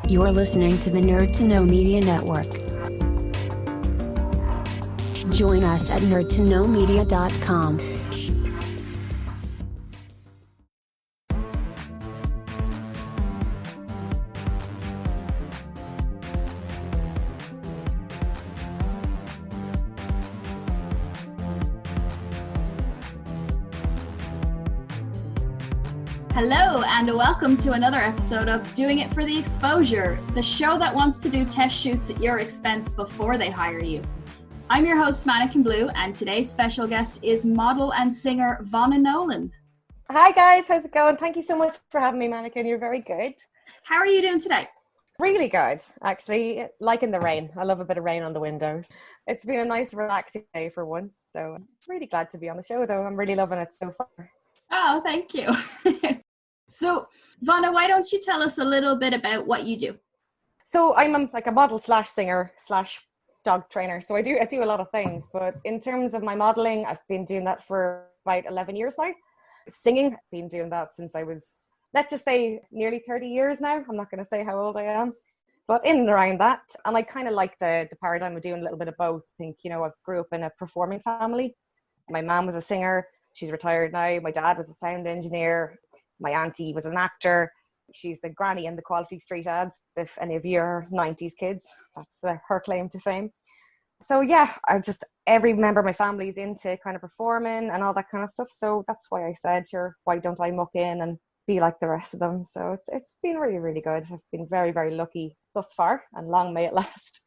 You're listening to the Nerd to Know Media Network. Join us at nerdtoknowmedia.com. Hello and welcome to another episode of Doing It for the Exposure, the show that wants to do test shoots at your expense before they hire you. I'm your host, Mannequin Blue, and today's special guest is model and singer Vonna Nolan. Hi guys, how's it going? Thank you so much for having me, Mannequin. You're very good. How are you doing today? Really good, actually. Liking the rain. I love a bit of rain on the windows. It's been a nice, relaxing day for once, so I'm really glad to be on the show, though. I'm really loving it so far. Oh, thank you. So, Vonna, why don't you tell us a little bit about what you do? So I'm a model slash singer slash dog trainer. So I do a lot of things, but in terms of my modeling, I've been doing that for about 11 years now. Singing, I've been doing that since I was, let's just say, nearly 30 years now. I'm not going to say how old I am, but in and around that. And I kind of like the paradigm of doing a little bit of both. I think, I grew up in a performing family. My mom was a singer. She's retired now. My dad was a sound engineer. My auntie was an actor. She's the granny in the Quality Street ads. If any of you are 90s kids, that's her claim to fame. So yeah, every member of my family is into kind of performing and all that kind of stuff. So that's why I said, sure, why don't I muck in and be like the rest of them? So it's been really, really good. I've been very, very lucky thus far, and long may it last.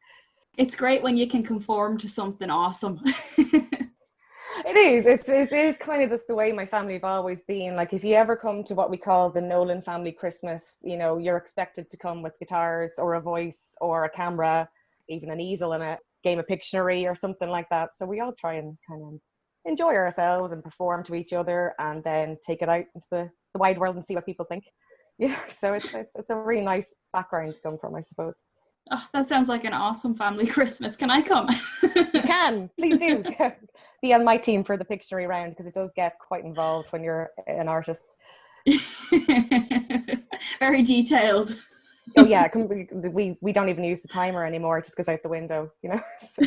It's great when you can conform to something awesome. It is. It is kind of just the way my family have always been. Like, if you ever come to what we call the Nolan family Christmas, you're expected to come with guitars or a voice or a camera, even an easel and a game of Pictionary or something like that. So we all try and kind of enjoy ourselves and perform to each other, and then take it out into the wide world and see what people think. So it's a really nice background to come from, I suppose. Oh, that sounds like an awesome family Christmas. Can I come? You can. Please do. Be on my team for the Pictionary round, because it does get quite involved when you're an artist. Very detailed. Oh yeah, we don't even use the timer anymore. It just goes out the window, So.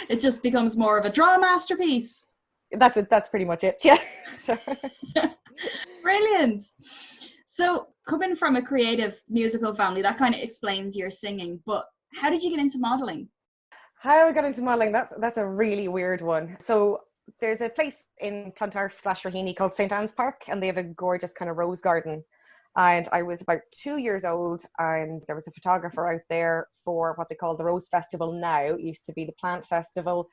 It just becomes more of a draw masterpiece. That's it. That's pretty much it. Yeah. So. Brilliant. So, coming from a creative musical family, that kind of explains your singing, but how did you get into modeling? How I got into modeling, that's a really weird one. So there's a place in Clontarf/Raheny called St. Anne's Park, and they have a gorgeous kind of rose garden. And I was about 2 years old, and there was a photographer out there for what they call the Rose Festival now. It used to be the Plant Festival.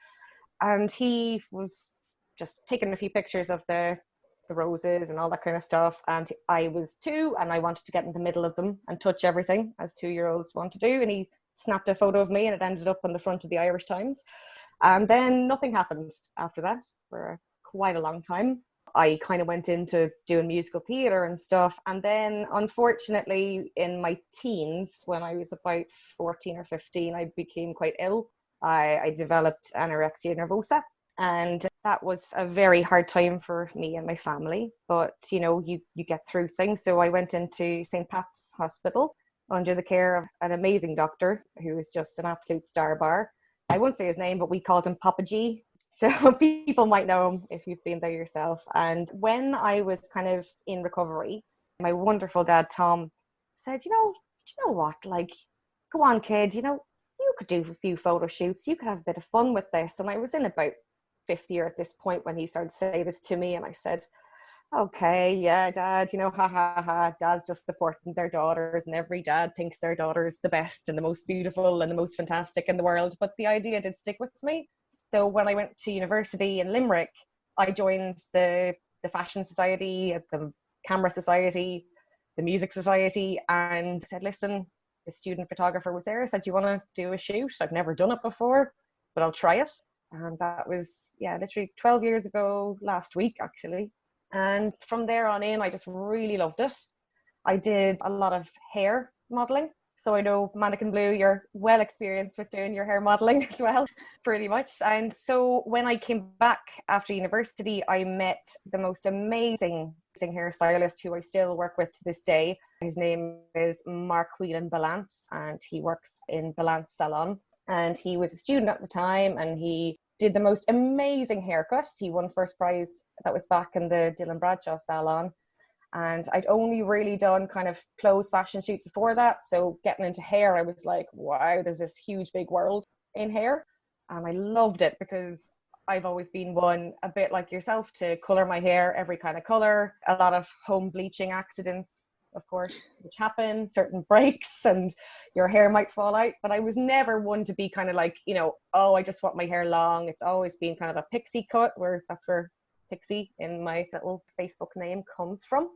And he was just taking a few pictures of the roses and all that kind of stuff. And I was 2, and I wanted to get in the middle of them and touch everything, as 2-year-olds want to do. And he snapped a photo of me, and it ended up on the front of the Irish Times. And then nothing happened after that for quite a long time. I kind of went into doing musical theatre and stuff. And then, unfortunately, in my teens, when I was about 14 or 15, I became quite ill. I developed anorexia nervosa. And that was a very hard time for me and my family. But, you get through things. So I went into St. Pat's Hospital under the care of an amazing doctor who was just an absolute star bar. I won't say his name, but we called him Papa G. So people might know him if you've been there yourself. And when I was kind of in recovery, my wonderful dad, Tom, said, you know what, like, go on, kid, you could do a few photo shoots. You could have a bit of fun with this. And I was in about fifth year at this point when he started to say this to me. And I said, okay, yeah, Dad, ha ha ha, Dad's just supporting their daughters, and every dad thinks their daughter's the best and the most beautiful and the most fantastic in the world. But the idea did stick with me. So when I went to university in Limerick, I joined the Fashion Society, the Camera Society, the Music Society, and said, listen, the student photographer was there, said, do you want to do a shoot? I've never done it before, but I'll try it. And that was, literally 12 years ago last week, actually. And from there on in, I just really loved it. I did a lot of hair modeling. So I know Mannequin Blue, you're well experienced with doing your hair modeling as well, pretty much. And so when I came back after university, I met the most amazing hairstylist who I still work with to this day. His name is Mark Whelan Balance, and he works in Balance Salon. And he was a student at the time, and he did the most amazing haircut. He won first prize. That was back in the Dylan Bradshaw salon. And I'd only really done kind of clothes fashion shoots before that. So getting into hair, I was like, wow, there's this huge big world in hair. And I loved it because I've always been one, a bit like yourself, to color my hair every kind of color. A lot of home bleaching accidents, of course, which happen, certain breaks, and your hair might fall out. But I was never one to be kind of like, oh, I just want my hair long. It's always been kind of a pixie cut, that's where Pixie in my little Facebook name comes from.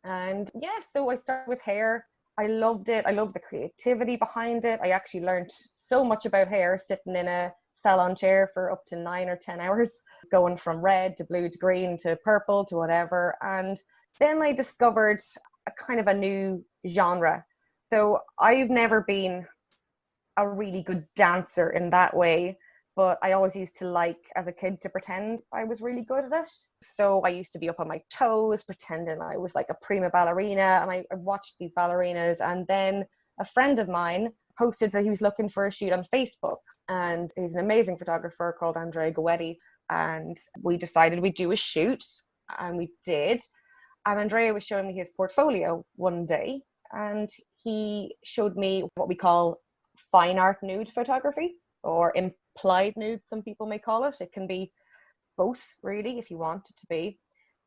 And yeah, so I started with hair. I loved it. I loved the creativity behind it. I actually learned so much about hair sitting in a salon chair for up to 9 or 10 hours, going from red to blue to green to purple to whatever. And then I discovered a kind of a new genre. So I've never been a really good dancer in that way, but I always used to like, as a kid, to pretend I was really good at it. So I used to be up on my toes, pretending I was like a prima ballerina, and I watched these ballerinas. And then a friend of mine posted that he was looking for a shoot on Facebook, and he's an amazing photographer called Andrea Goetti, and we decided we'd do a shoot, and we did. And Andrea was showing me his portfolio one day, and he showed me what we call fine art nude photography, or implied nude, some people may call it. It can be both, really, if you want it to be.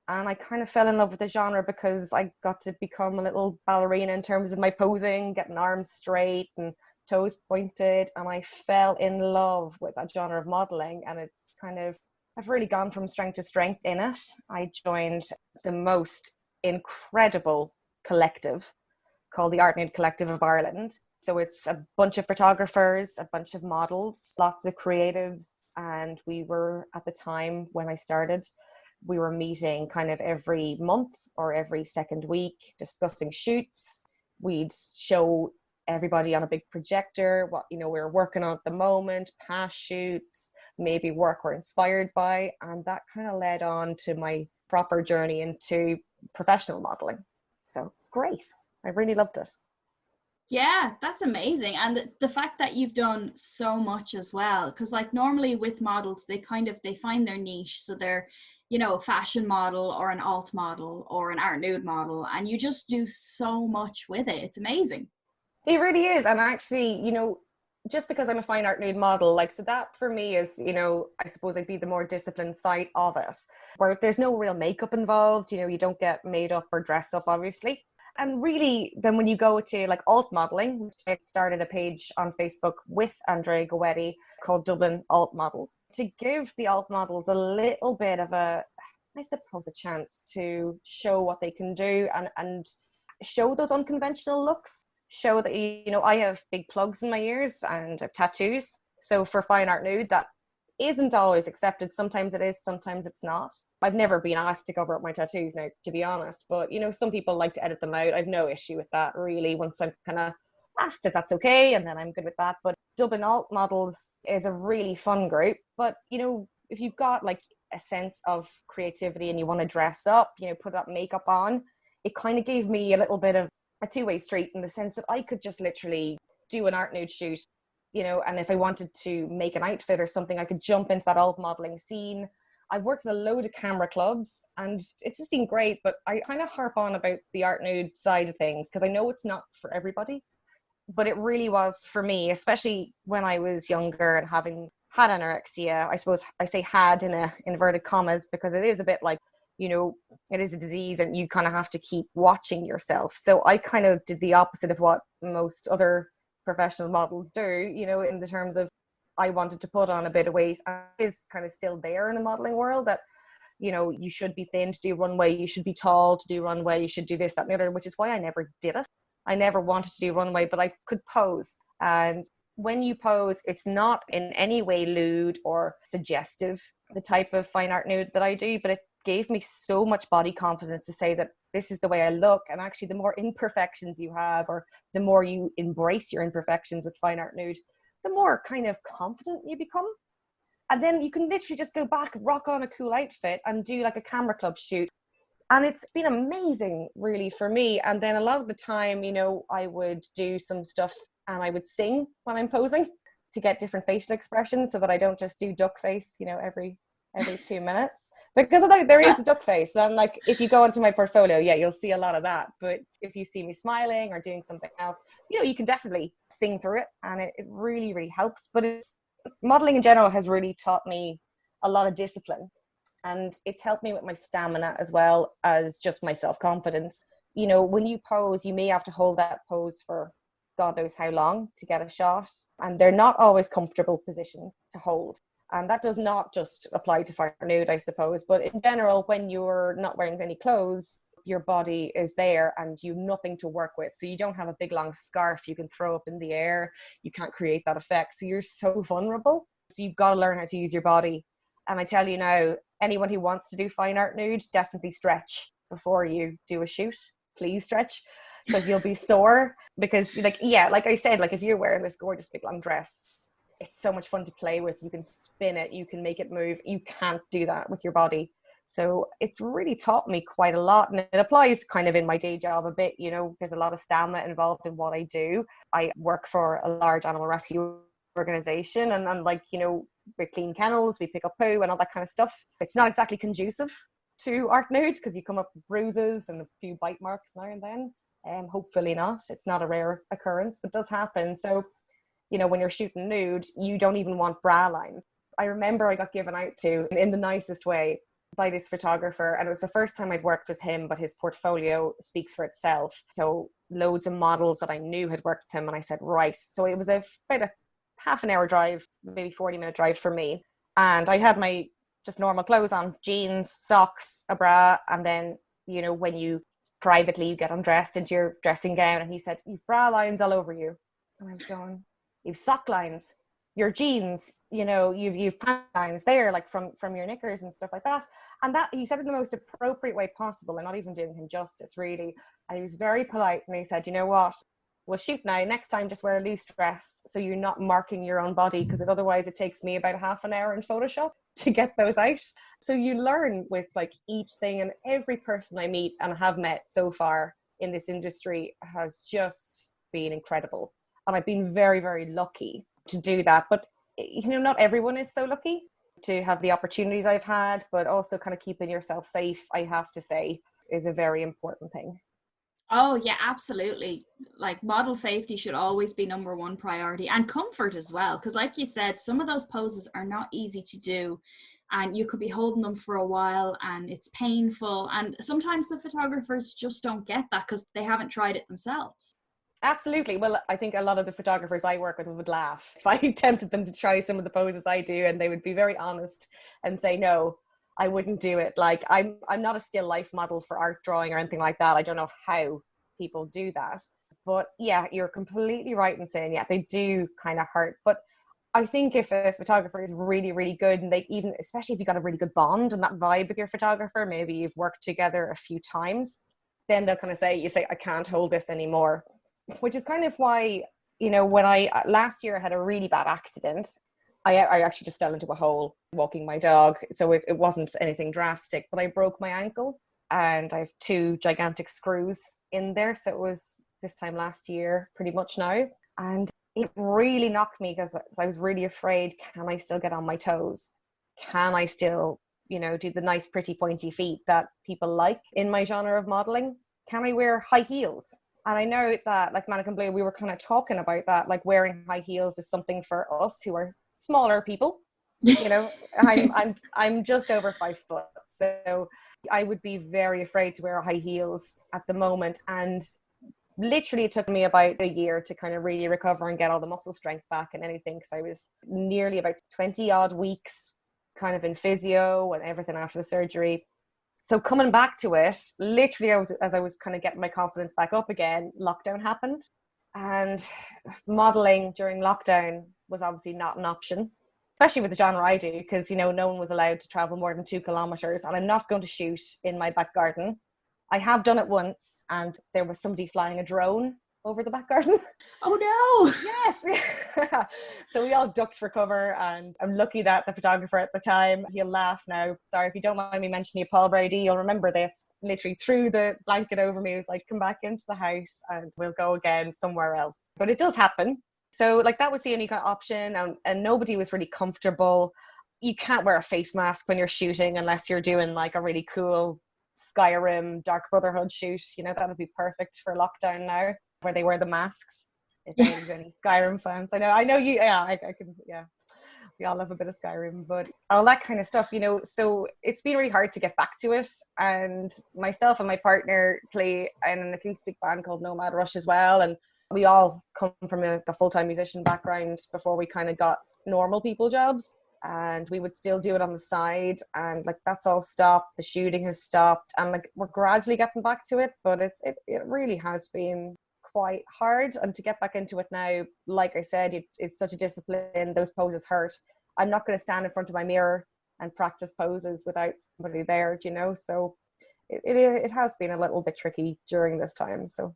And I kind of fell in love with the genre because I got to become a little ballerina in terms of my posing, getting arms straight and toes pointed. And I fell in love with that genre of modeling. And it's I've really gone from strength to strength in it. I joined the most incredible collective called the Art Nude Collective of Ireland. So it's a bunch of photographers, a bunch of models, lots of creatives. And we were, at the time when I started, we were meeting kind of every month or every second week, discussing shoots. We'd show everybody on a big projector what, we were working on at the moment, past shoots, maybe work we're inspired by. And that kind of led on to my proper journey into professional modeling. So it's great. I really loved it. Yeah, that's amazing. And the fact that you've done so much as well, because like normally with models, they find their niche. So they're, a fashion model or an alt model or an art nude model, and you just do so much with it. It's amazing. It really is. And actually, just because I'm a fine art nude model, so that for me is, I suppose I'd be the more disciplined side of it, where there's no real makeup involved, you don't get made up or dressed up, obviously. And really, then when you go to alt modeling, I started a page on Facebook with Andrea Goetti called Dublin Alt Models, to give the alt models a little bit of a chance to show what they can do and show those unconventional looks. Show that, I have big plugs in my ears and I have tattoos. So for fine art nude, that isn't always accepted. Sometimes it is, sometimes it's not. I've never been asked to cover up my tattoos now, to be honest, but some people like to edit them out. I've no issue with that, really, once I'm kind of asked if that's okay, and then I'm good with that. But Dublin Alt Models is a really fun group. But if you've got a sense of creativity and you want to dress up, put that makeup on, it kind of gave me a little bit of a two-way street, in the sense that I could just literally do an art nude shoot, and if I wanted to make an outfit or something, I could jump into that alt modeling scene. I've worked in a load of camera clubs and it's just been great, but I kind of harp on about the art nude side of things because I know it's not for everybody, but it really was for me, especially when I was younger and having had anorexia. I suppose I say had in inverted commas because it is a bit like, it is a disease and you kind of have to keep watching yourself. So I kind of did the opposite of what most other professional models do, in the terms of I wanted to put on a bit of weight. And it is kind of still there in the modeling world that, you should be thin to do runway, you should be tall to do runway, you should do this, that, and the other, which is why I never did it. I never wanted to do runway, but I could pose. And when you pose, it's not in any way lewd or suggestive, the type of fine art nude that I do, but it gave me so much body confidence to say that this is the way I look. And actually, the more imperfections you have, or the more you embrace your imperfections with fine art nude, the more kind of confident you become. And then you can literally just go back, rock on a cool outfit and do like a camera club shoot. And it's been amazing, really, for me. And then a lot of the time, you know, I would do some stuff and I would sing when I'm posing to get different facial expressions so that I don't just do duck face, you know, every 2 minutes. Because there is the duck face. And like, if you go onto my portfolio, yeah, you'll see a lot of that. But if you see me smiling or doing something else, you know, you can definitely sing through it. And it really, really helps. But modeling in general has really taught me a lot of discipline. And it's helped me with my stamina as well as just my self-confidence. You know, when you pose, you may have to hold that pose for God knows how long to get a shot. And they're not always comfortable positions to hold. And that does not just apply to fire nude, I suppose. But in general, when you're not wearing any clothes, your body is there and you've nothing to work with. So you don't have a big long scarf you can throw up in the air. You can't create that effect. So you're so vulnerable. So you've got to learn how to use your body. And I tell you now, anyone who wants to do fine art nude, definitely stretch before you do a shoot. Please stretch, because you'll be sore. Because like I said, like if you're wearing this gorgeous big long dress, it's so much fun to play with. You can spin it, you can make it move. You can't do that with your body. So it's really taught me quite a lot. And it applies kind of in my day job a bit, you know, there's a lot of stamina involved in what I do. I work for a large animal rescue organization, and like, you know, we clean kennels, we pick up poo and all that kind of stuff. It's not exactly conducive to art nude because you come up with bruises and a few bite marks now and then. Hopefully not. It's not a rare occurrence, but it does happen. So, you know, when you're shooting nude, you don't even want bra lines. I remember I got given out to, in the nicest way, by this photographer, and it was the first time I'd worked with him, but his portfolio speaks for itself. So loads of models that I knew had worked with him, and I said, right. So it was about a half an hour drive, maybe 40-minute drive for me. And I had my just normal clothes on, jeans, socks, a bra. And then, you know, when you privately you get undressed into your dressing gown, and he said, you've bra lines all over you. And I was going, you've sock lines, your jeans, you know, you've pant lines there, like from your knickers and stuff like that. And that, he said it in the most appropriate way possible. I'm not even doing him justice, really. And he was very polite, and he said, you know what, we'll shoot now. Next time, just wear a loose dress so you're not marking your own body, because otherwise it takes me about half an hour in Photoshop to get those out. So you learn with like each thing, and every person I meet and have met so far in this industry has just been incredible. And I've been very, very lucky to do that. But, you know, not everyone is so lucky to have the opportunities I've had, but also kind of keeping yourself safe, I have to say, is a very important thing. Oh yeah, absolutely. Like model safety should always be number one priority, and comfort as well. Because like you said, some of those poses are not easy to do, and you could be holding them for a while and it's painful. And sometimes the photographers just don't get that because they haven't tried it themselves. Absolutely. Well, I think a lot of the photographers I work with would laugh if I tempted them to try some of the poses I do, and they would be very honest and say, no, I wouldn't do it. Like I'm not a still life model for art drawing or anything like that. I don't know how people do that. But yeah, you're completely right in saying, yeah, they do kind of hurt. But I think if a photographer is really, really good, and they even, especially if you've got a really good bond and that vibe with your photographer, maybe you've worked together a few times, then they'll kind of say, I can't hold this anymore. Which is kind of why, you know, when last year I had a really bad accident. I actually just fell into a hole walking my dog. So it wasn't anything drastic, but I broke my ankle and I have 2 gigantic screws in there. So it was this time last year, pretty much now. And it really knocked me because I was really afraid, can I still get on my toes? Can I still, you know, do the nice, pretty, pointy feet that people like in my genre of modeling? Can I wear high heels? And I know that, like Mannequin Blue, we were kind of talking about that, like wearing high heels is something for us who are smaller people. You know, I'm just over 5 foot, so I would be very afraid to wear high heels at the moment. And literally, it took me about a year to kind of really recover and get all the muscle strength back and anything, because I was nearly about 20 odd weeks kind of in physio and everything after the surgery. So coming back to it, literally as I was kind of getting my confidence back up again, lockdown happened. And modeling during lockdown was obviously not an option. especially with the genre I do, because, you know, no one was allowed to travel more than 2 kilometers, and I'm not going to shoot in my back garden. I have done it once, and there was somebody flying a drone over the back garden. Oh no! Yes. So we all ducked for cover, and I'm lucky that the photographer at the time, he'll laugh now, sorry if you don't mind me mentioning you, Paul Brady, you'll remember this, literally threw the blanket over me. He was like, come back into the house and we'll go again somewhere else. But it does happen. So like that was the only kind of option, and nobody was really comfortable. You can't wear a face mask when you're shooting unless you're doing like a really cool Skyrim Dark Brotherhood shoot. You know, that would be perfect for lockdown now, where they wear the masks. If anyone's any Skyrim fans, I know you. Yeah, I can. Yeah, we all love a bit of Skyrim, but all that kind of stuff, you know. So it's been really hard to get back to it. And myself and my partner play in an acoustic band called Nomad Rush as well, and we all come from a full-time musician background before we kind of got normal people jobs, and we would still do it on the side, and like that's all stopped. The shooting has stopped, and like we're gradually getting back to it, but it really has been quite hard. And to get back into it now, like I said, it's such a discipline. Those poses hurt. I'm not going to stand in front of my mirror and practice poses without somebody there, you know. So it has been a little bit tricky during this time. So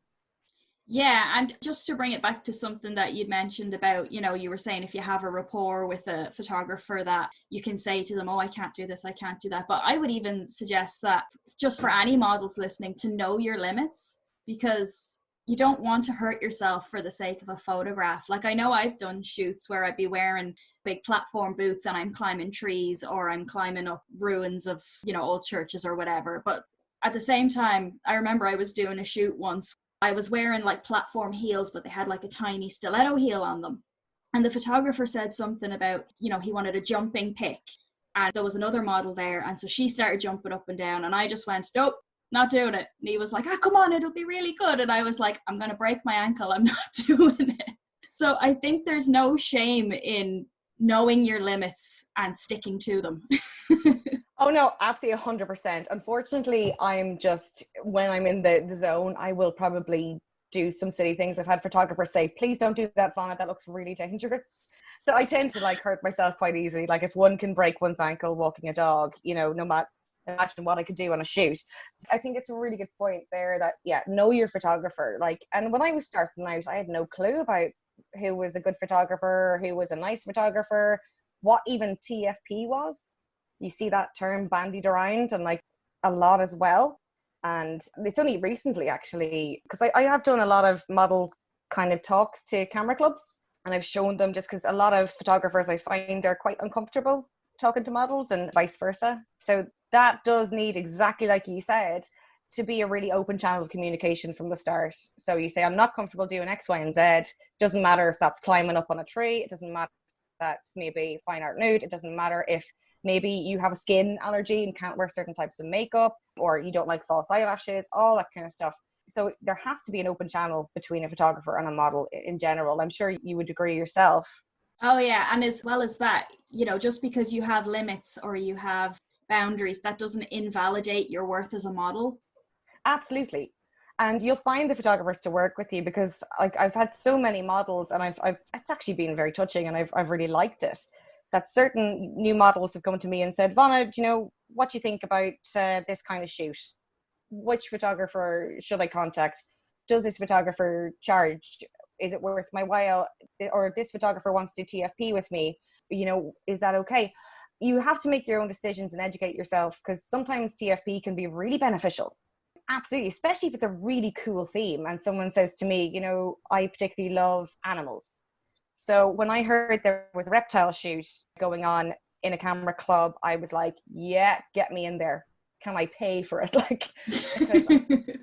yeah, and just to bring it back to something that you'd mentioned about, you know, you were saying if you have a rapport with a photographer that you can say to them, oh, I can't do this, I can't do that. But I would even suggest that just for any models listening, to know your limits, because you don't want to hurt yourself for the sake of a photograph. Like I know I've done shoots where I'd be wearing big platform boots and I'm climbing trees or I'm climbing up ruins of, you know, old churches or whatever. But at the same time, I remember I was doing a shoot once. I was wearing like platform heels, but they had like a tiny stiletto heel on them. And the photographer said something about, you know, he wanted a jumping pic. And there was another model there. And so she started jumping up and down. And I just went, nope, not doing it. And he was like, come on, it'll be really good. And I was like, I'm going to break my ankle. I'm not doing it. So I think there's no shame in knowing your limits and sticking to them. Oh no, absolutely 100%. Unfortunately, I'm just, when I'm in the zone, I will probably do some silly things. I've had photographers say, please don't do that, Vonna, that looks really dangerous. So I tend to like hurt myself quite easily. Like if one can break one's ankle walking a dog, you know, no matter, imagine what I could do on a shoot. I think it's a really good point there that, yeah, know your photographer. Like, and when I was starting out, I had no clue about who was a good photographer, who was a nice photographer, what even TFP was. You see that term bandied around and like a lot as well. And it's only recently actually, because I have done a lot of model kind of talks to camera clubs, and I've shown them, just because a lot of photographers I find they're quite uncomfortable talking to models and vice versa. So that does need, exactly like you said, to be a really open channel of communication from the start. So you say, I'm not comfortable doing X, Y, and Z. Doesn't matter if that's climbing up on a tree. It doesn't matter if that's maybe fine art nude. It doesn't matter if maybe you have a skin allergy and can't wear certain types of makeup, or you don't like false eyelashes, all that kind of stuff. So there has to be an open channel between a photographer and a model in general. I'm sure you would agree yourself. Oh yeah, and as well as that, you know, just because you have limits or you have boundaries, that doesn't invalidate your worth as a model. Absolutely. And you'll find the photographers to work with you, because like I've had so many models, and I've it's actually been very touching, and I've really liked it, that certain new models have come to me and said, Vonna, do you know, what do you think about this kind of shoot? Which photographer should I contact? Does this photographer charge? Is it worth my while? Or this photographer wants to do TFP with me, you know, is that okay? You have to make your own decisions and educate yourself, because sometimes TFP can be really beneficial. Absolutely, especially if it's a really cool theme and someone says to me, you know, I particularly love animals. So when I heard there was a reptile shoot going on in a camera club, I was like, yeah, get me in there. Can I pay for it? Like, because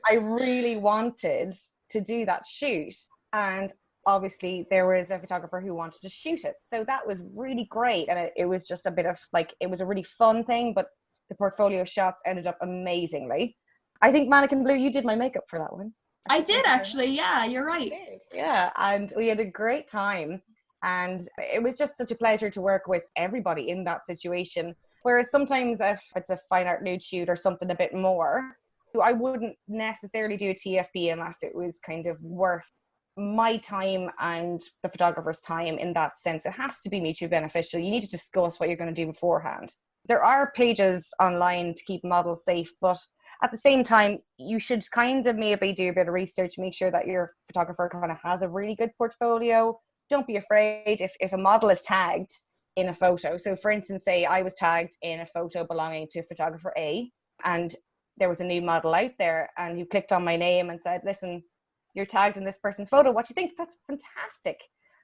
I really wanted to do that shoot. And obviously there was a photographer who wanted to shoot it. So that was really great. And it was just a bit of like, it was a really fun thing, but the portfolio shots ended up amazingly. I think Mannequin Blue, you did my makeup for that one. I did actually. Yeah, you're right. Yeah. And we had a great time. And it was just such a pleasure to work with everybody in that situation. Whereas sometimes if it's a fine art nude shoot or something a bit more, I wouldn't necessarily do a TFP unless it was kind of worth my time and the photographer's time in that sense. It has to be mutually beneficial. You need to discuss what you're going to do beforehand. There are pages online to keep models safe, but at the same time, you should kind of maybe do a bit of research, make sure that your photographer kind of has a really good portfolio. Don't be afraid if a model is tagged in a photo. So for instance, say I was tagged in a photo belonging to photographer A, and there was a new model out there and you clicked on my name and said, listen, you're tagged in this person's photo. What do you think? That's fantastic.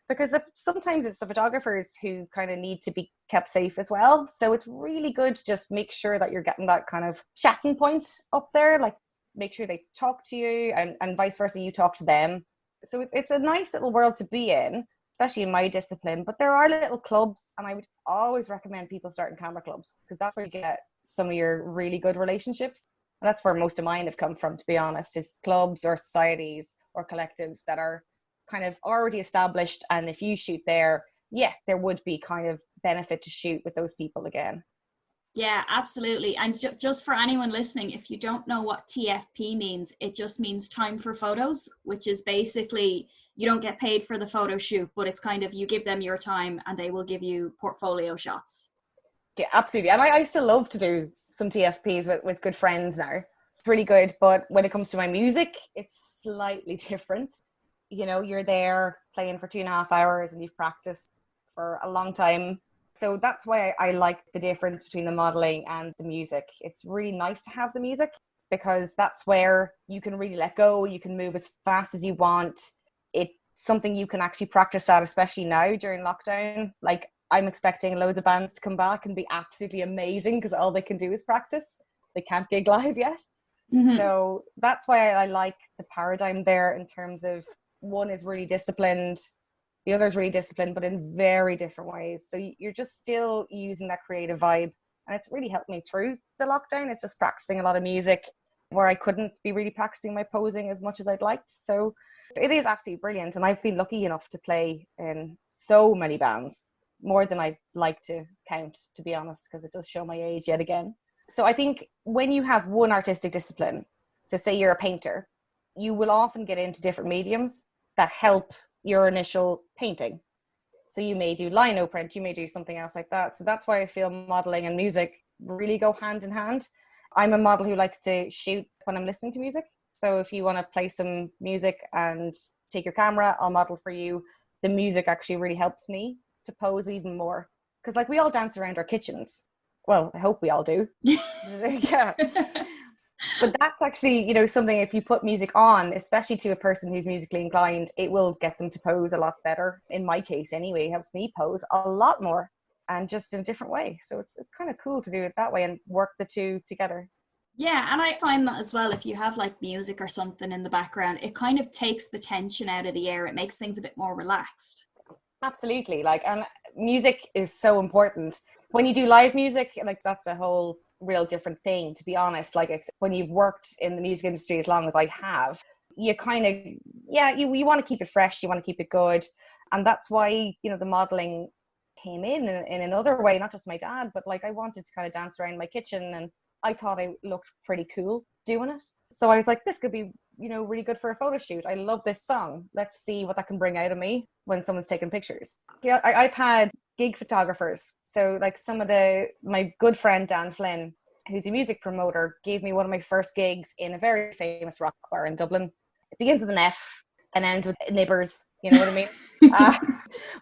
Because sometimes it's the photographers who kind of need to be kept safe as well. So it's really good to just make sure that you're getting that kind of chatting point up there, like make sure they talk to you and vice versa, you talk to them. So it's a nice little world to be in, especially in my discipline. But there are little clubs, and I would always recommend people starting camera clubs, because that's where you get some of your really good relationships. And that's where most of mine have come from, to be honest, is clubs or societies or collectives that are kind of already established. And if you shoot there, yeah, there would be kind of benefit to shoot with those people again. Yeah, absolutely. And just for anyone listening, if you don't know what TFP means, it just means time for photos, which is basically you don't get paid for the photo shoot, but it's kind of you give them your time and they will give you portfolio shots. Yeah, absolutely. And I still love to do some TFPs with good friends now. It's really good. But when it comes to my music, it's slightly different. You know, you're there playing for 2.5 hours and you've practiced for a long time. So that's why I like the difference between the modeling and the music. It's really nice to have the music because that's where you can really let go. You can move as fast as you want. It's something you can actually practice at, especially now during lockdown. Like, I'm expecting loads of bands to come back and be absolutely amazing because all they can do is practice. They can't gig live yet. Mm-hmm. So that's why I like the paradigm there, in terms of one is really disciplined, the other is really disciplined, but in very different ways. So you're just still using that creative vibe. And it's really helped me through the lockdown. It's just practicing a lot of music where I couldn't be really practicing my posing as much as I'd liked. So it is absolutely brilliant. And I've been lucky enough to play in so many bands, more than I'd like to count, to be honest, because it does show my age yet again. So I think when you have one artistic discipline, so say you're a painter, you will often get into different mediums that help your initial painting. So you may do lino print, you may do something else like that. So that's why I feel modeling and music really go hand in hand. I'm a model who likes to shoot when I'm listening to music. So if you want to play some music and take your camera, I'll model for you. The music actually really helps me to pose even more. Because like we all dance around our kitchens. Well, I hope we all do. Yeah. But that's actually, you know, something, if you put music on, especially to a person who's musically inclined, it will get them to pose a lot better. In my case anyway, it helps me pose a lot more and just in a different way. So it's kind of cool to do it that way and work the two together. Yeah, and I find that as well, if you have like music or something in the background, it kind of takes the tension out of the air. It makes things a bit more relaxed. Absolutely. Like, and music is so important. When you do live music, like that's a whole real different thing, to be honest. Like, it's when you've worked in the music industry as long as I have, you kind of, yeah, you want to keep it fresh, you want to keep it good. And that's why, you know, the modeling came in another way, not just my dad, but like I wanted to kind of dance around my kitchen and I thought I looked pretty cool doing it. So I was like, this could be, you know, really good for a photo shoot. I love this song. Let's see what that can bring out of me when someone's taking pictures. Yeah, I've had gig photographers. So like my good friend Dan Flynn, who's a music promoter, gave me one of my first gigs in a very famous rock bar in Dublin. It begins with an F and ends with Nibbers. You know what I mean?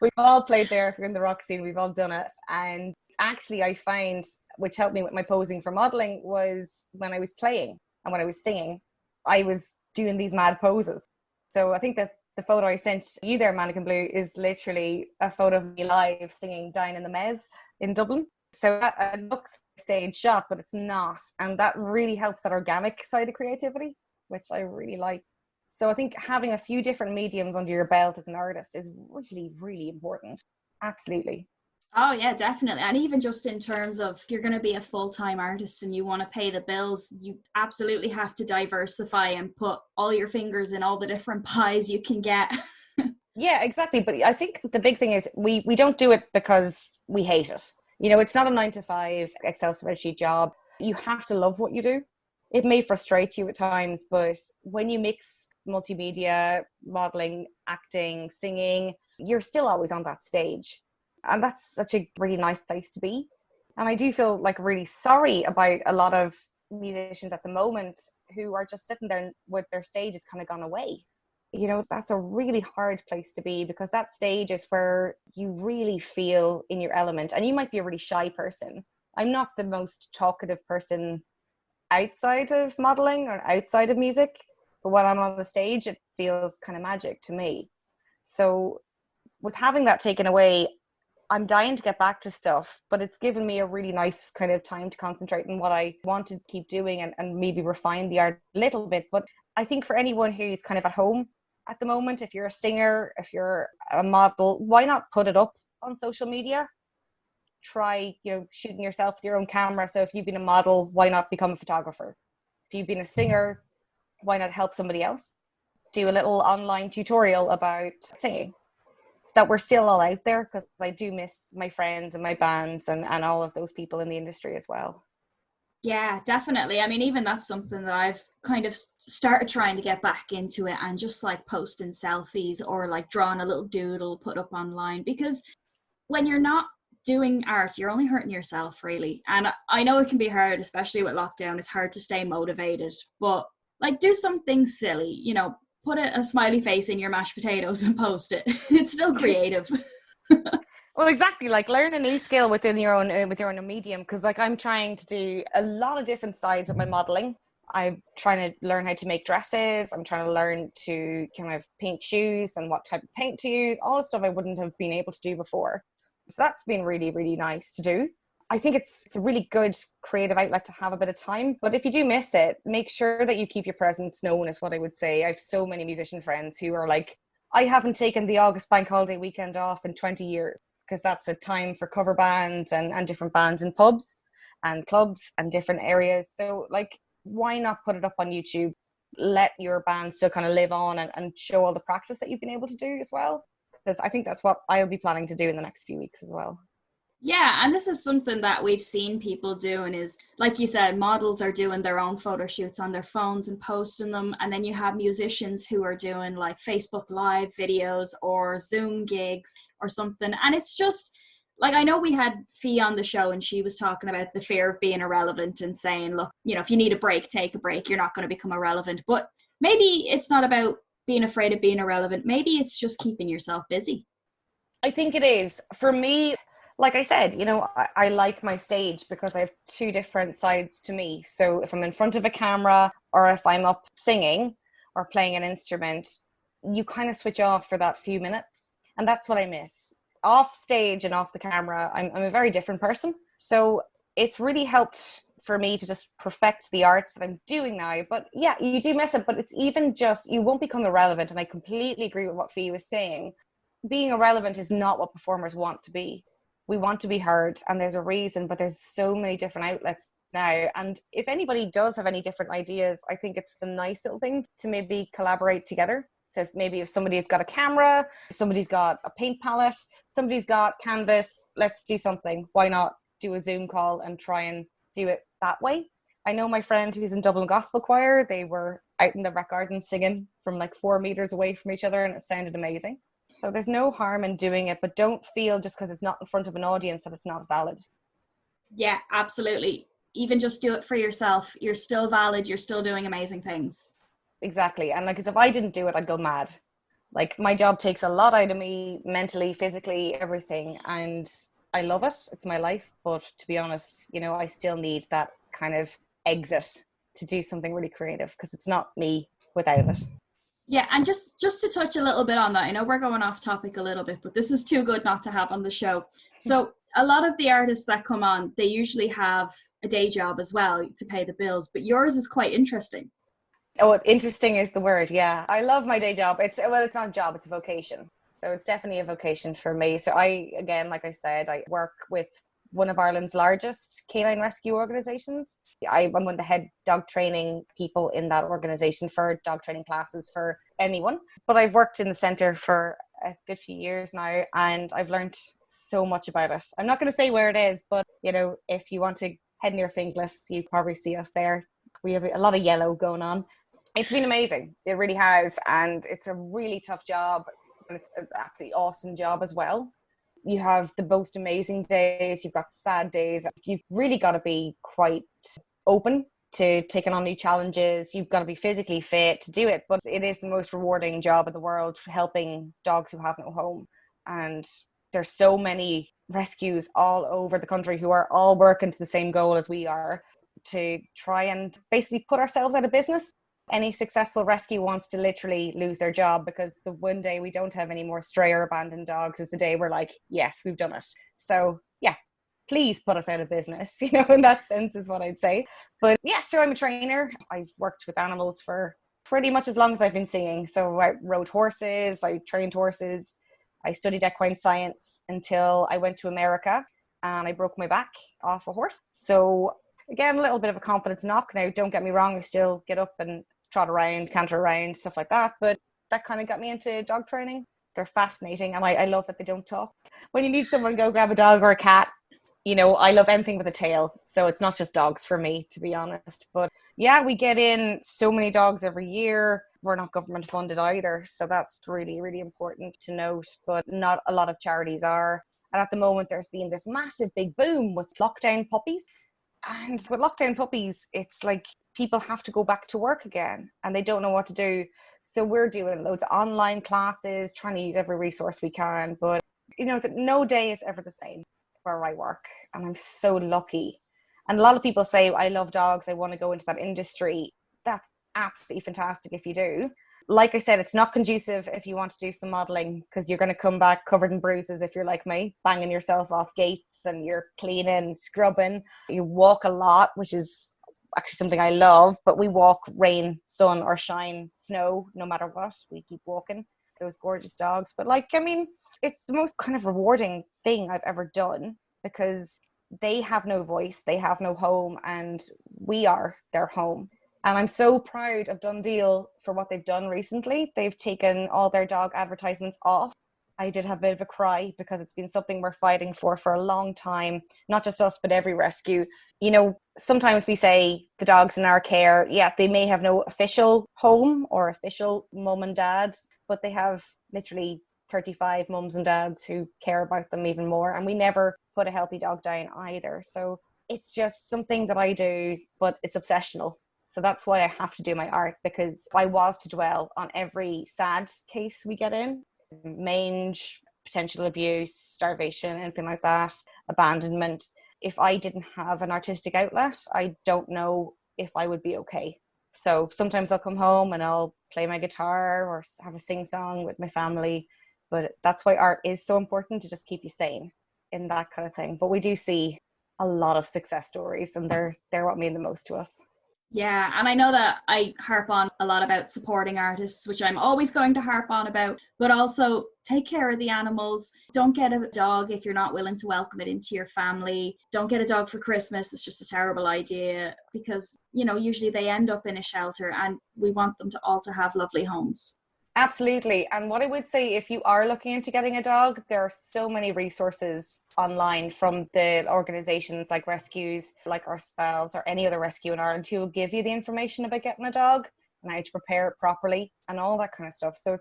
We've all played there. If you're in the rock scene, we've all done it. And actually I find, which helped me with my posing for modeling, was when I was playing and when I was singing, I was doing these mad poses. So I think that the photo I sent you there, Mannequin Blue, is literally a photo of me live singing Down in the Mez in Dublin. So that looks like a stage shot, but it's not. And that really helps that organic side of creativity, which I really like. So I think having a few different mediums under your belt as an artist is really, really important. Absolutely. Oh yeah, definitely. And even just in terms of, if you're going to be a full-time artist and you want to pay the bills, you absolutely have to diversify and put all your fingers in all the different pies you can get. Yeah, exactly. But I think the big thing is we don't do it because we hate it. You know, it's not a 9-to-5 Excel spreadsheet job. You have to love what you do. It may frustrate you at times, but when you mix multimedia, modeling, acting, singing, you're still always on that stage. And that's such a really nice place to be. And I do feel like really sorry about a lot of musicians at the moment who are just sitting there with their stage has kind of gone away. You know, that's a really hard place to be, because that stage is where you really feel in your element. And you might be a really shy person. I'm not the most talkative person outside of modeling or outside of music, but when I'm on the stage, it feels kind of magic to me. So with having that taken away, I'm dying to get back to stuff, but it's given me a really nice kind of time to concentrate on what I want to keep doing, and maybe refine the art a little bit. But I think for anyone who's kind of at home at the moment, if you're a singer, if you're a model, why not put it up on social media? Try, shooting yourself with your own camera. So if you've been a model, why not become a photographer? If you've been a singer, why not help somebody else? Do a little online tutorial about singing. That we're still all out there, because I do miss my friends and my bands and all of those people in the industry as well. Yeah, definitely. I mean, even that's something that I've kind of started trying to get back into it, and just like posting selfies or like drawing a little doodle, put up online, because when you're not doing art, you're only hurting yourself, really. And I know it can be hard, especially with lockdown. It's hard to stay motivated, but like do something silly, put a smiley face in your mashed potatoes and post it. It's still creative. Well, exactly. Like learn a new skill within your own medium. Because like I'm trying to do a lot of different sides of my modeling. I'm trying to learn how to make dresses. I'm trying to learn to kind of paint shoes and what type of paint to use. All the stuff I wouldn't have been able to do before. So that's been really, really nice to do. I think it's a really good creative outlet to have a bit of time. But if you do miss it, make sure that you keep your presence known, is what I would say. I have so many musician friends who are like, I haven't taken the August bank holiday weekend off in 20 years, because that's a time for cover bands and different bands in pubs and clubs and different areas. So like, why not put it up on YouTube? Let your band still kind of live on and show all the practice that you've been able to do as well. Because I think that's what I'll be planning to do in the next few weeks as well. Yeah, and this is something that we've seen people doing is, like you said, models are doing their own photo shoots on their phones and posting them. And then you have musicians who are doing like Facebook Live videos or Zoom gigs or something. And it's just like, I know we had Fee on the show and she was talking about the fear of being irrelevant and saying, look, if you need a break, take a break. You're not going to become irrelevant. But maybe it's not about being afraid of being irrelevant. Maybe it's just keeping yourself busy. I think it is. For me, like I said, I like my stage because I have two different sides to me. So if I'm in front of a camera or if I'm up singing or playing an instrument, you kind of switch off for that few minutes. And that's what I miss. Off stage and off the camera, I'm a very different person. So it's really helped for me to just perfect the arts that I'm doing now. But yeah, you do miss it, but it's even just, you won't become irrelevant. And I completely agree with what Fee was saying. Being irrelevant is not what performers want to be. We want to be heard, and there's a reason, but there's so many different outlets now. And if anybody does have any different ideas, I think it's a nice little thing to maybe collaborate together. So if somebody's got a camera, somebody's got a paint palette, somebody's got canvas, let's do something. Why not do a Zoom call and try and do it that way? I know my friend who's in Dublin Gospel Choir, they were out in the rec garden singing from like 4 meters away from each other, and it sounded amazing. So there's no harm in doing it, but don't feel just because it's not in front of an audience that it's not valid. Yeah, absolutely. Even just do it for yourself. You're still valid. You're still doing amazing things. Exactly. And like, if I didn't do it, I'd go mad. Like, my job takes a lot out of me, mentally, physically, everything. And I love it. It's my life. But to be honest, I still need that kind of exit to do something really creative, because it's not me without it. Yeah, and just to touch a little bit on that, I know we're going off topic a little bit, but this is too good not to have on the show. So a lot of the artists that come on, they usually have a day job as well to pay the bills, but yours is quite interesting. Oh, interesting is the word. Yeah, I love my day job. It's not a job, it's a vocation. So it's definitely a vocation for me. So again, like I said, I work with one of Ireland's largest canine rescue organizations. I'm one of the head dog training people in that organization for dog training classes for anyone. But I've worked in the centre for a good few years now, and I've learned so much about it. I'm not going to say where it is, but if you want to head near Finglas, you probably see us there. We have a lot of yellow going on. It's been amazing. It really has. And it's a really tough job. And it's an absolutely awesome job as well. You have the most amazing days. You've got sad days. You've really got to be quite open to taking on new challenges. You've got to be physically fit to do it. But it is the most rewarding job in the world, helping dogs who have no home. And there's so many rescues all over the country who are all working to the same goal as we are, to try and basically put ourselves out of business. Any successful rescue wants to literally lose their job, because the one day we don't have any more stray or abandoned dogs is the day we're like, yes, we've done it. So yeah, please put us out of business, in that sense is what I'd say. But yeah, so I'm a trainer. I've worked with animals for pretty much as long as I've been seeing. So I rode horses, I trained horses, I studied equine science until I went to America and I broke my back off a horse. So again, a little bit of a confidence knock. Now, don't get me wrong, I still get up and trot around, canter around, stuff like that. But that kind of got me into dog training. They're fascinating, and I love that they don't talk. When you need someone to go grab a dog or a cat, I love anything with a tail. So it's not just dogs for me, to be honest. But yeah, we get in so many dogs every year. We're not government funded either. So that's really, really important to note. But not a lot of charities are. And at the moment, there's been this massive big boom with lockdown puppies. And with lockdown puppies, it's like people have to go back to work again and they don't know what to do. So we're doing loads of online classes, trying to use every resource we can. But, that no day is ever the same where I work. And I'm so lucky. And a lot of people say, I love dogs, I want to go into that industry. That's absolutely fantastic if you do. Like I said, it's not conducive if you want to do some modeling, because you're going to come back covered in bruises if you're like me, banging yourself off gates and you're cleaning, scrubbing. You walk a lot, which is actually something I love, but we walk rain, sun or shine, snow, no matter what, we keep walking those gorgeous dogs. But it's the most kind of rewarding thing I've ever done, because they have no voice, they have no home, and we are their home. And I'm so proud of Dundeel for what they've done recently. They've taken all their dog advertisements off. I did have a bit of a cry, because it's been something we're fighting for a long time. Not just us, but every rescue. Sometimes we say the dogs in our care, yeah, they may have no official home or official mum and dad, but they have literally 35 mums and dads who care about them even more. And we never put a healthy dog down either. So it's just something that I do, but it's obsessional. So that's why I have to do my art, because if I was to dwell on every sad case we get in, mange, potential abuse, starvation, anything like that, abandonment, if I didn't have an artistic outlet, I don't know if I would be okay. So sometimes I'll come home and I'll play my guitar or have a sing-song with my family. But that's why art is so important, to just keep you sane in that kind of thing. But we do see a lot of success stories, and they're what mean the most to us. Yeah, and I know that I harp on a lot about supporting artists, which I'm always going to harp on about, but also take care of the animals. Don't get a dog if you're not willing to welcome it into your family. Don't get a dog for Christmas. It's just a terrible idea, because, usually they end up in a shelter, and we want them to all to have lovely homes. Absolutely. And what I would say, if you are looking into getting a dog, there are so many resources online from the organizations like rescues like ourselves or any other rescue in Ireland, who will give you the information about getting a dog and how to prepare it properly and all that kind of stuff. So it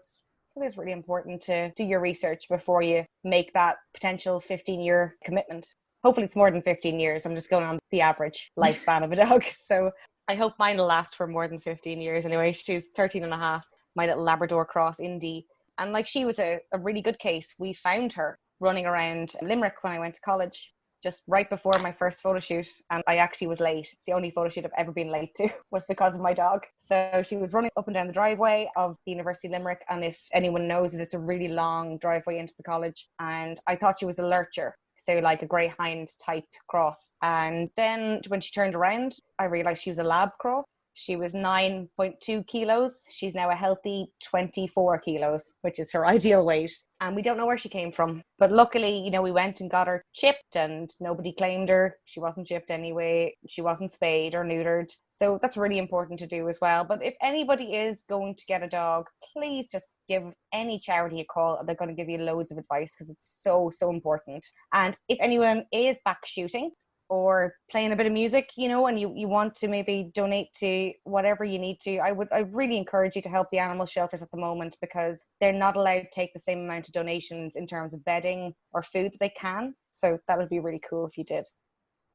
is really important to do your research before you make that potential 15-year commitment. Hopefully it's more than 15 years. I'm just going on the average lifespan of a dog. So I hope mine will last for more than 15 years anyway. She's 13 and a half. My little Labrador cross, Indy. And she was a really good case. We found her running around Limerick when I went to college, just right before my first photo shoot. And I actually was late. It's the only photo shoot I've ever been late to, was because of my dog. So she was running up and down the driveway of the University of Limerick. And if anyone knows it, it's a really long driveway into the college. And I thought she was a lurcher. So like a greyhound type cross. And then when she turned around, I realized she was a lab cross. She was 9.2 kilos. She's now a healthy 24 kilos, which is her ideal weight. And we don't know where she came from. But luckily, we went and got her chipped and nobody claimed her. She wasn't chipped anyway. She wasn't spayed or neutered. So that's really important to do as well. But if anybody is going to get a dog, please just give any charity a call. They're going to give you loads of advice, because it's so, so important. And if anyone is back shooting, or playing a bit of music, and you want to maybe donate to whatever you need to, I really encourage you to help the animal shelters at the moment, because they're not allowed to take the same amount of donations in terms of bedding or food that they can. So that would be really cool if you did.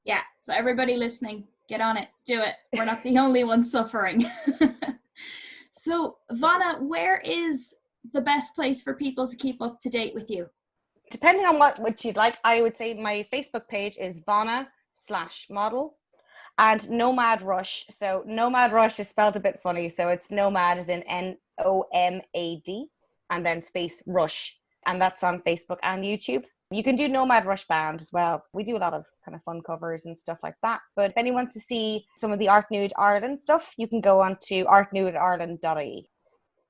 Yeah, so everybody listening, get on it, do it. We're not the only ones suffering. So Vonna, where is the best place for people to keep up to date with you? Depending on what you'd like, I would say my Facebook page is Vonna/model, and Nomad Rush. So Nomad Rush is spelled a bit funny. So it's Nomad as in NOMAD and then space Rush. And that's on Facebook and YouTube. You can do Nomad Rush Band as well. We do a lot of kind of fun covers and stuff like that. But if anyone wants to see some of the Art Nude Ireland stuff, you can go on to artnudeireland.ie.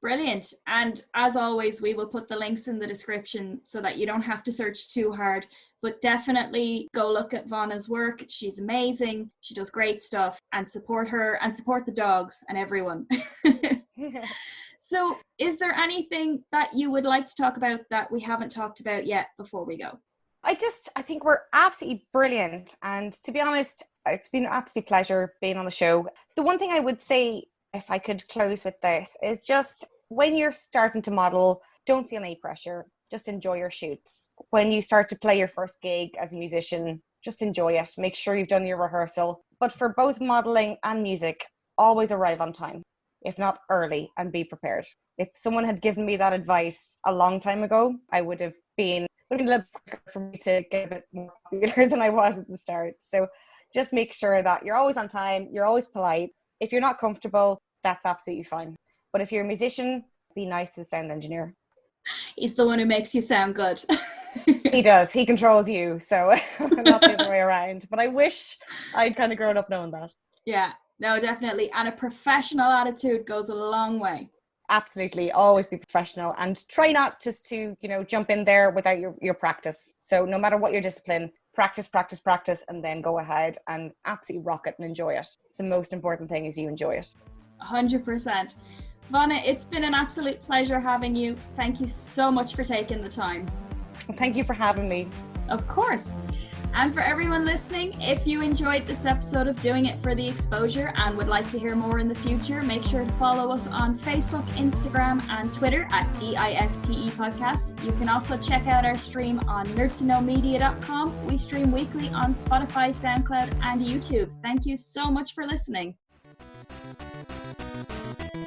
Brilliant. And as always, we will put the links in the description so that you don't have to search too hard. But definitely go look at Vonna's work. She's amazing. She does great stuff, and support her and support the dogs and everyone. So is there anything that you would like to talk about that we haven't talked about yet before we go? I think we're absolutely brilliant. And to be honest, it's been an absolute pleasure being on the show. The one thing I would say, if I could close with this, is just when you're starting to model, don't feel any pressure. Just enjoy your shoots. When you start to play your first gig as a musician, just enjoy it. Make sure you've done your rehearsal. But for both modeling and music, always arrive on time, if not early, and be prepared. If someone had given me that advice a long time ago, I would have been a little quicker for me to get a bit more popular than I was at the start. So just make sure that you're always on time, you're always polite. If you're not comfortable, that's absolutely fine. But if you're a musician, be nice to the sound engineer. He's the one who makes you sound good. He does. He controls you. So not the other way around. But I wish I'd kind of grown up knowing that. Yeah, no, definitely. And a professional attitude goes a long way. Absolutely. Always be professional, and try not just to, jump in there without your practice. So no matter what your discipline, practice, and then go ahead and absolutely rock it and enjoy it. It's the most important thing, is you enjoy it. 100%. Vonna, it's been an absolute pleasure having you. Thank you so much for taking the time. Thank you for having me. Of course. And for everyone listening, if you enjoyed this episode of Doing It for the Exposure and would like to hear more in the future, make sure to follow us on Facebook, Instagram, and Twitter at DIFTE Podcast. You can also check out our stream on nerdtoknowmedia.com. We stream weekly on Spotify, SoundCloud, and YouTube. Thank you so much for listening.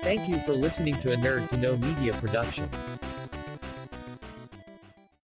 Thank you for listening to a Nerd to Know Media production.